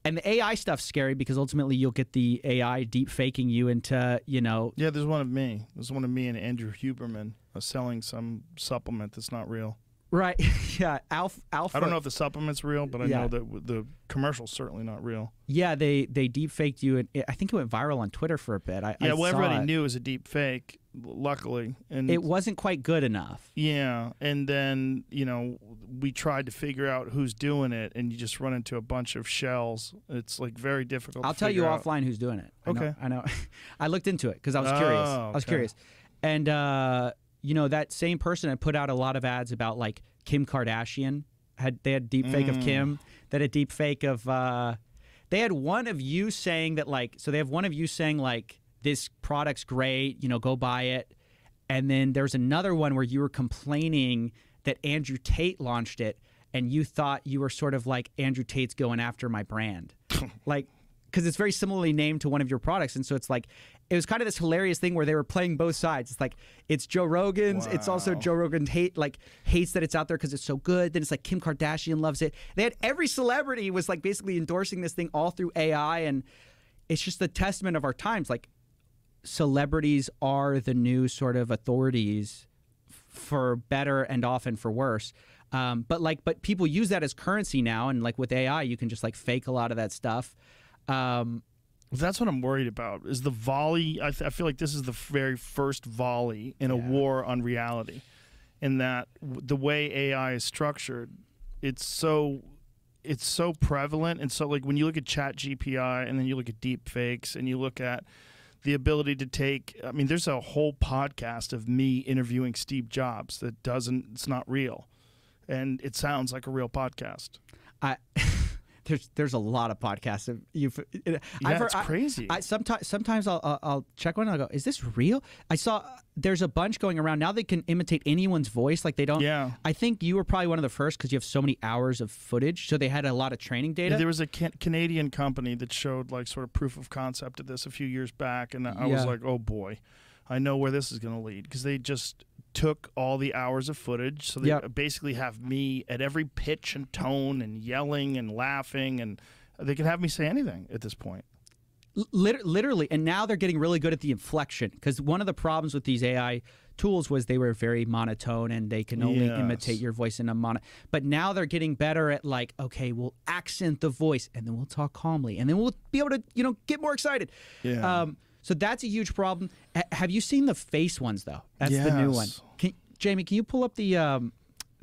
And the AI stuff's scary because ultimately you'll get the AI deep faking you into, you know. Yeah, there's one of me. There's one of me and Andrew Huberman selling some supplement that's not real. Right. Yeah. Alpha. I don't know if the supplement's real, but I know that the commercial's certainly not real. Yeah, they deep faked you, and I think it went viral on Twitter for a bit. Everybody knew it was a deep fake, luckily, and it wasn't quite good enough. Yeah, and then we tried to figure out who's doing it, and you just run into a bunch of shells. It's like very difficult. I'll tell you offline who's doing it. Okay, I know. I looked into it because I was curious. Okay. I was curious, and that same person had put out a lot of ads about like Kim Kardashian. They had deep fake of Kim. That a deep fake of. They had one of you saying that they have one of you saying like this product's great, go buy it, and then there's another one where you were complaining that Andrew Tate launched it, and you thought you were sort of like Andrew Tate's going after my brand, like. Because it's very similarly named to one of your products. And so it's like, it was kind of this hilarious thing where they were playing both sides. It's like, it's Joe Rogan's. Wow. It's also Joe Rogan hates that it's out there because it's so good. Then it's like Kim Kardashian loves it. They had every celebrity was like basically endorsing this thing all through AI. And it's just a testament of our times. Like, celebrities are the new sort of authorities for better and often for worse. But people use that as currency now. And like with AI, you can just like fake a lot of that stuff. That's what I'm worried about is the volley. I feel like this is the very first volley in a war on reality, in that the way AI is structured, it's so prevalent. And so like when you look at Chat GPI and then you look at deep fakes and you look at the ability to take, I mean, there's a whole podcast of me interviewing Steve Jobs it's not real. And it sounds like a real podcast. There's a lot of podcasts. It's crazy. Sometimes I'll check one and I'll go, is this real? I saw there's a bunch going around now. They can imitate anyone's voice. Like they don't. Yeah. I think you were probably one of the first because you have so many hours of footage. So they had a lot of training data. Yeah, there was a Canadian company that showed like sort of proof of concept of this a few years back, and I was like, oh boy, I know where this is going to lead, because they just took all the hours of footage. So they basically have me at every pitch and tone and yelling and laughing, and they can have me say anything at this point. Literally. And now they're getting really good at the inflection, because one of the problems with these AI tools was they were very monotone and they can only imitate your voice in a mono. But now they're getting better at like, okay, we'll accent the voice and then we'll talk calmly and then we'll be able to, get more excited. Yeah. So that's a huge problem. Have you seen the face ones though? That's the new one. Jamie, can you pull up the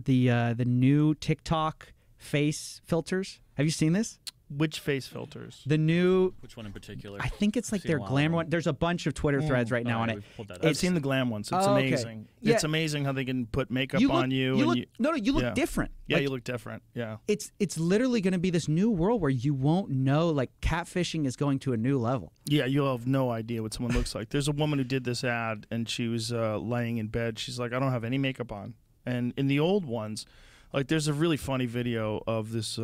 new TikTok face filters? Have you seen this? Which face filters? The new. Which one in particular? I think it's like their glamour one. There's a bunch of Twitter threads right now on it. I've seen the glam ones. It's amazing. Yeah. It's amazing how they can put makeup on you. You look different. Yeah, you look different. Yeah. It's literally going to be this new world where you won't know, like catfishing is going to a new level. Yeah, you'll have no idea what someone looks like. There's a woman who did this ad, and she was laying in bed. She's like, I don't have any makeup on. And in the old ones, like there's a really funny video of this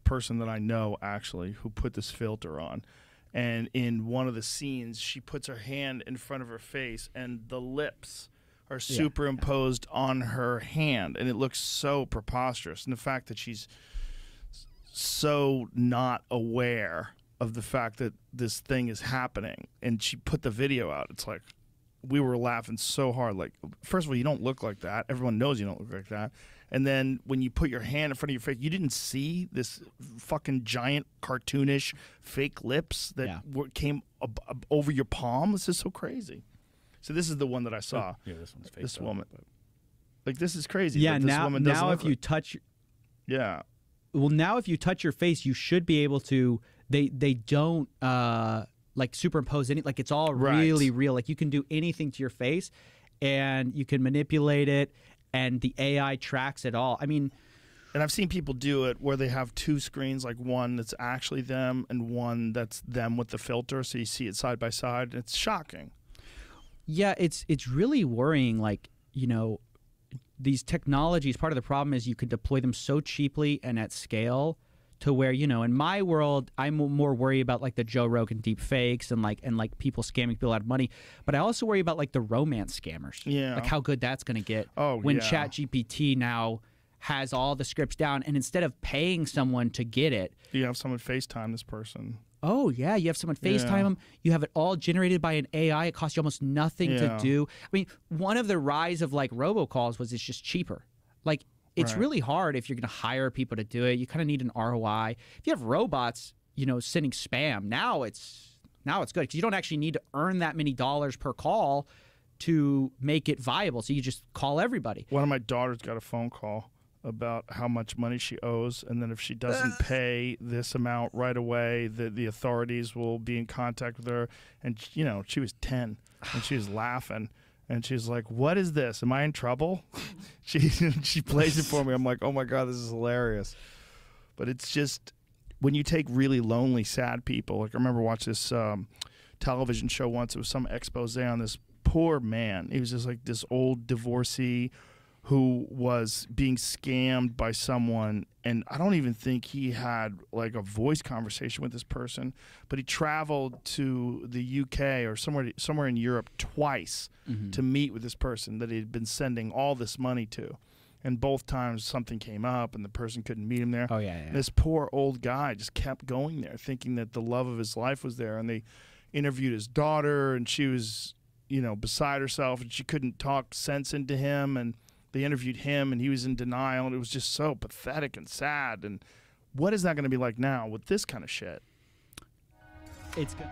person that I know actually who put this filter on, and in one of the scenes she puts her hand in front of her face and the lips are superimposed on her hand, and it looks so preposterous. And the fact that she's so not aware of the fact that this thing is happening, and she put the video out, it's like we were laughing so hard. Like, first of all, you don't look like that. Everyone knows you don't look like that. And then when you put your hand in front of your face, you didn't see this fucking giant cartoonish fake lips that came over your palm. This is so crazy. So this is the one that I saw. Yeah, this one's fake. This woman. Like, this is crazy. Yeah, this woman now if you touch... Yeah. Well, now if you touch your face, you should be able to... They don't... like superimpose any, like it's all really real. Like you can do anything to your face and you can manipulate it and the AI tracks it all. I mean, and I've seen people do it where they have two screens, like one that's actually them and one that's them with the filter. So you see it side by side. And it's shocking. Yeah, it's really worrying. Like, these technologies, part of the problem is you can deploy them so cheaply and at scale to where, in my world, I'm more worried about like the Joe Rogan deep fakes and like people scamming people out of money. But I also worry about like the romance scammers. Yeah. Like how good that's going to get. Oh, when Chat GPT now has all the scripts down, and instead of paying someone to get it, You have someone FaceTime this person. oh yeah, you have someone FaceTime them. You have it all generated by an AI. It costs you almost nothing to do. I mean, one of the rise of like robocalls was it's just cheaper. Like it's really hard if you're going to hire people to do it. You kind of need an ROI. If you have robots, you know, sending spam, now it's good because you don't actually need to earn that many dollars per call to make it viable. So you just call everybody. One of my daughters got a phone call about how much money she owes, and then if she doesn't pay this amount right away, the authorities will be in contact with her. And you know, she was 10, and she was laughing, and she's like, "What is this? Am I in trouble?" she plays it for me. I'm like, "Oh my god, this is hilarious." But it's just when you take really lonely, sad people. Like I remember watching this television show once. It was some expose on this poor man. He was just like this old divorcee who was being scammed by someone, and I don't even think he had like a voice conversation with this person, but he traveled to the UK or somewhere in Europe twice to meet with this person that he had been sending all this money to, and both times something came up and the person couldn't meet him there. Oh yeah, yeah. This poor old guy just kept going there thinking that the love of his life was there, and they interviewed his daughter, and she was, you know, beside herself, and she couldn't talk sense into him, and they interviewed him, and he was in denial, and it was just so pathetic and sad. And what is that going to be like now with this kind of shit? It's good.